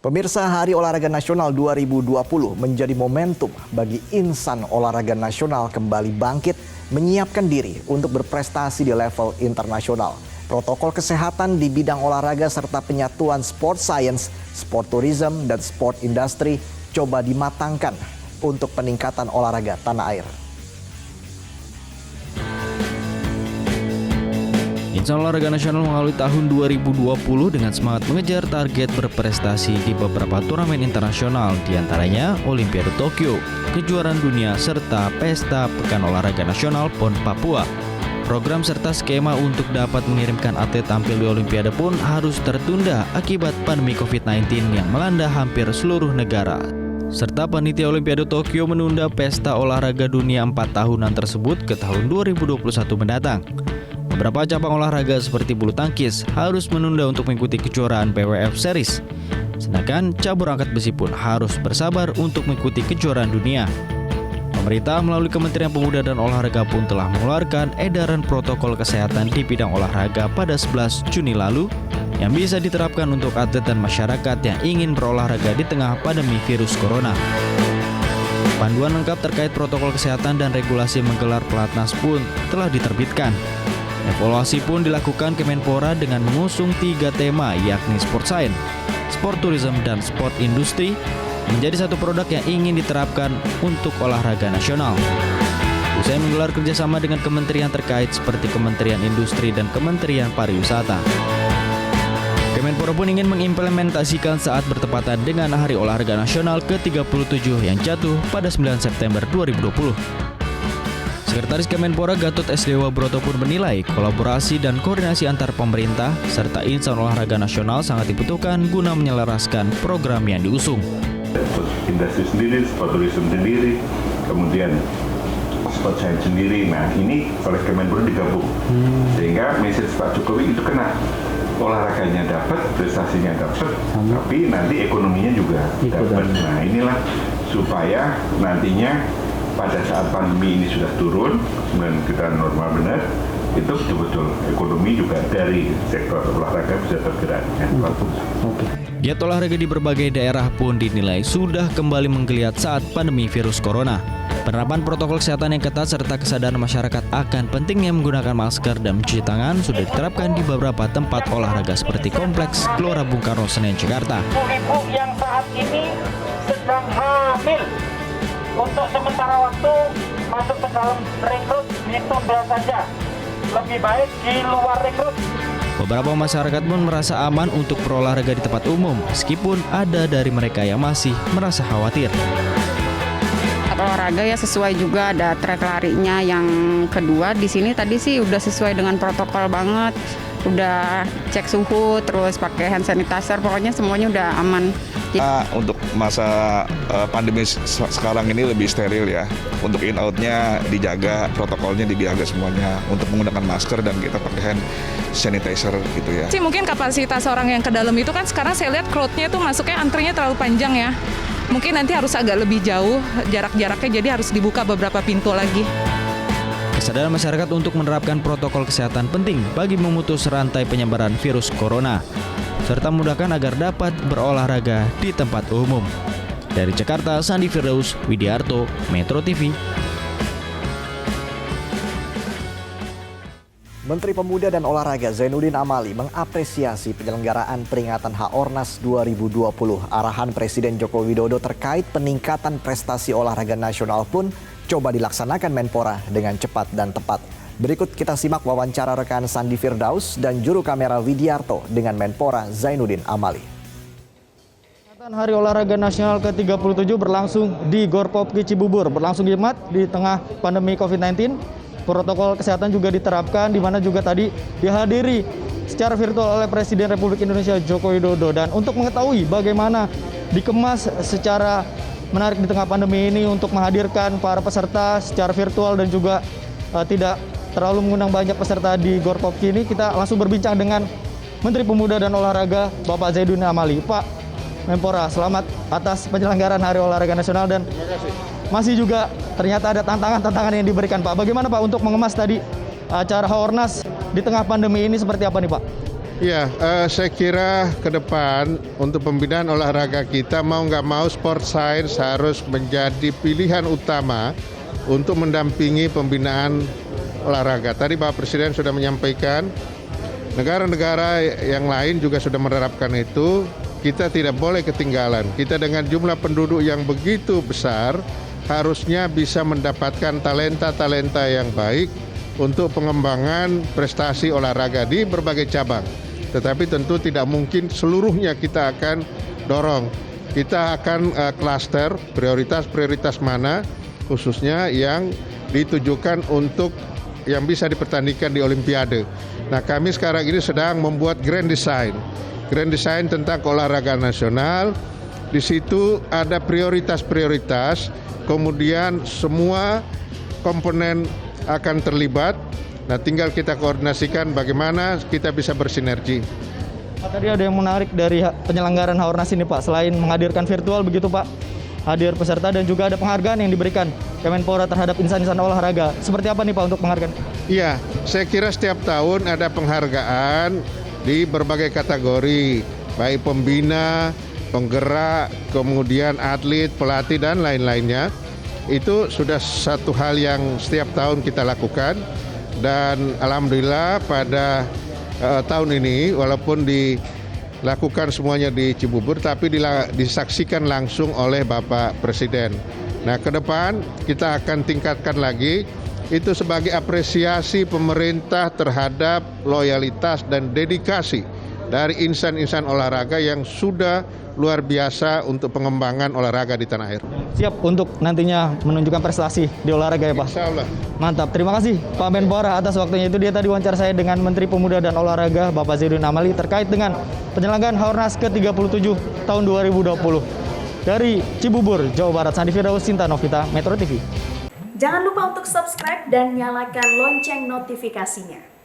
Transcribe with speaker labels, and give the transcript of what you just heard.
Speaker 1: Pemirsa, Hari Olahraga Nasional 2020 menjadi momentum bagi insan olahraga nasional kembali bangkit menyiapkan diri untuk berprestasi di level internasional. Protokol kesehatan di bidang olahraga serta penyatuan sport science, sport tourism, dan sport industry coba dimatangkan untuk peningkatan olahraga tanah air.
Speaker 2: Insan olahraga nasional mengawali tahun 2020 dengan semangat mengejar target berprestasi di beberapa turnamen internasional, diantaranya Olimpiade Tokyo, kejuaraan dunia, serta Pesta Pekan Olahraga Nasional PON Papua. Program serta skema untuk dapat mengirimkan atlet tampil di Olimpiade pun harus tertunda akibat pandemi COVID-19 yang melanda hampir seluruh negara. Serta panitia Olimpiade Tokyo menunda Pesta Olahraga Dunia 4 tahunan tersebut ke tahun 2021 mendatang. Beberapa cabang olahraga seperti bulu tangkis harus menunda untuk mengikuti kejuaraan BWF Series. Sedangkan cabur angkat besi pun harus bersabar untuk mengikuti kejuaraan dunia. Pemerintah melalui Kementerian Pemuda dan Olahraga pun telah mengeluarkan edaran protokol kesehatan di bidang olahraga pada 11 Juni lalu yang bisa diterapkan untuk atlet dan masyarakat yang ingin berolahraga di tengah pandemi virus corona. Panduan lengkap terkait protokol kesehatan dan regulasi menggelar pelatnas pun telah diterbitkan. Evaluasi pun dilakukan Kemenpora dengan mengusung 3 tema yakni Sport Science, Sport Tourism, dan Sport Industry menjadi satu produk yang ingin diterapkan untuk olahraga nasional. Usai menggelar kerjasama dengan kementerian terkait seperti Kementerian Industri dan Kementerian Pariwisata. Kemenpora pun ingin mengimplementasikan saat bertepatan dengan Hari Olahraga Nasional ke-37 yang jatuh pada 9 September 2020. Sekretaris Kemenpora Gatot S. Dewa Broto pun menilai kolaborasi dan koordinasi antar pemerintah serta insan olahraga nasional sangat dibutuhkan guna menyelaraskan program yang diusung.
Speaker 3: Sport industri sendiri, sport tourism sendiri, kemudian sport science sendiri. Nah, ini oleh Kemenpora digabung. Sehingga message Pak Jokowi itu kena. Olahraganya dapat, prestasinya dapat, tapi nanti ekonominya juga dapat. Nah, inilah supaya nantinya pada saat pandemi ini sudah turun dan kita normal benar, itu betul-betul ekonomi juga dari sektor olahraga bisa tergerak.
Speaker 2: Giat olahraga di berbagai daerah pun dinilai sudah kembali menggeliat saat pandemi virus corona. Penerapan protokol kesehatan yang ketat serta kesadaran masyarakat akan pentingnya menggunakan masker dan mencuci tangan sudah diterapkan di beberapa tempat olahraga seperti Kompleks Gelora Bung Karno, Senen, Jakarta.
Speaker 4: Ibu yang saat ini sedang hamil untuk sementara waktu masuk ke dalam rekrut ditunda saja. Lebih baik di luar rekrut.
Speaker 2: Beberapa masyarakat pun merasa aman untuk berolahraga di tempat umum, meskipun ada dari mereka yang masih merasa khawatir.
Speaker 5: Olahraga ya sesuai juga, ada trek larinya. Yang kedua di sini tadi sih udah sesuai dengan protokol banget. Udah cek suhu, terus pakai hand sanitizer, pokoknya semuanya udah aman.
Speaker 6: Untuk masa pandemi sekarang ini lebih steril ya. Untuk in out-nya dijaga, protokolnya dijaga semuanya. Untuk menggunakan masker dan kita pakai hand sanitizer gitu ya.
Speaker 7: Mungkin kapasitas orang yang ke dalam itu kan sekarang saya lihat crowd-nya itu masuknya antrinya terlalu panjang ya. Mungkin nanti harus agak lebih jauh jarak-jaraknya, jadi harus dibuka beberapa pintu lagi.
Speaker 2: Kesadaran masyarakat untuk menerapkan protokol kesehatan penting bagi memutus rantai penyebaran virus corona, serta memudahkan agar dapat berolahraga di tempat umum. Dari Jakarta, Sandi Firdaus Widiarto, Metro TV.
Speaker 1: Menteri Pemuda dan Olahraga Zainuddin Amali mengapresiasi penyelenggaraan peringatan HORNAS 2020. Arahan Presiden Joko Widodo terkait peningkatan prestasi olahraga nasional pun coba dilaksanakan Menpora dengan cepat dan tepat. Berikut kita simak wawancara rekan Sandi Firdaus dan juru kamera Widiarto dengan Menpora Zainuddin Amali.
Speaker 8: Hari Olahraga Nasional ke-37 berlangsung di Gor Popki Cibubur, berlangsung hemat di tengah pandemi COVID-19. Protokol kesehatan juga diterapkan, di mana juga tadi dihadiri secara virtual oleh Presiden Republik Indonesia Joko Widodo. Dan untuk mengetahui bagaimana dikemas secara menarik di tengah pandemi ini untuk menghadirkan para peserta secara virtual dan juga tidak terlalu mengundang banyak peserta di Gor Popki ini, kita langsung berbincang dengan Menteri Pemuda dan Olahraga Bapak Zainuddin Amali. Pak Menpora, selamat atas penyelenggaraan Hari Olahraga Nasional dan masih juga ternyata ada tantangan-tantangan yang diberikan Pak. Bagaimana Pak untuk mengemas tadi acara HORNAS di tengah pandemi ini seperti apa nih Pak?
Speaker 9: Ya, saya kira ke depan untuk pembinaan olahraga kita mau nggak mau sport science harus menjadi pilihan utama untuk mendampingi pembinaan olahraga. Tadi Bapak Presiden sudah menyampaikan, negara-negara yang lain juga sudah menerapkan itu. Kita tidak boleh ketinggalan. Kita dengan jumlah penduduk yang begitu besar, harusnya bisa mendapatkan talenta-talenta yang baik untuk pengembangan prestasi olahraga di berbagai cabang. Tetapi tentu tidak mungkin seluruhnya kita akan dorong. Kita akan klaster prioritas-prioritas mana khususnya yang ditujukan untuk yang bisa dipertandingkan di Olimpiade. Nah, kami sekarang ini sedang membuat grand design tentang olahraga nasional. Di situ ada prioritas-prioritas, kemudian semua komponen akan terlibat. Nah, tinggal kita koordinasikan bagaimana kita bisa bersinergi.
Speaker 8: Pak, tadi ada yang menarik dari penyelenggaraan Haornas ini Pak, selain menghadirkan virtual begitu Pak, hadir peserta dan juga ada penghargaan yang diberikan Kemenpora terhadap insan-insan olahraga. Seperti apa nih Pak untuk penghargaan?
Speaker 9: Iya, saya kira setiap tahun ada penghargaan di berbagai kategori, baik pembina, penggerak, kemudian atlet, pelatih, dan lain-lainnya. Itu sudah satu hal yang setiap tahun kita lakukan. Dan alhamdulillah pada tahun ini walaupun dilakukan semuanya di Cibubur tapi disaksikan langsung oleh Bapak Presiden. Nah, ke depan kita akan tingkatkan lagi itu sebagai apresiasi pemerintah terhadap loyalitas dan dedikasi dari insan-insan olahraga yang sudah luar biasa untuk pengembangan olahraga di tanah air.
Speaker 8: Siap untuk nantinya menunjukkan prestasi di olahraga ya Pak?
Speaker 9: Insya Allah.
Speaker 8: Mantap, terima kasih Pak Menpora atas waktunya. Itu dia tadi wawancara saya dengan Menteri Pemuda dan Olahraga Bapak Zainuddin Amali terkait dengan penyelenggaraan Haornas ke-37 tahun 2020. Dari Cibubur, Jawa Barat, Sandi Firdaus, Sinta Novita, Metro TV.
Speaker 10: Jangan lupa untuk subscribe dan nyalakan lonceng notifikasinya.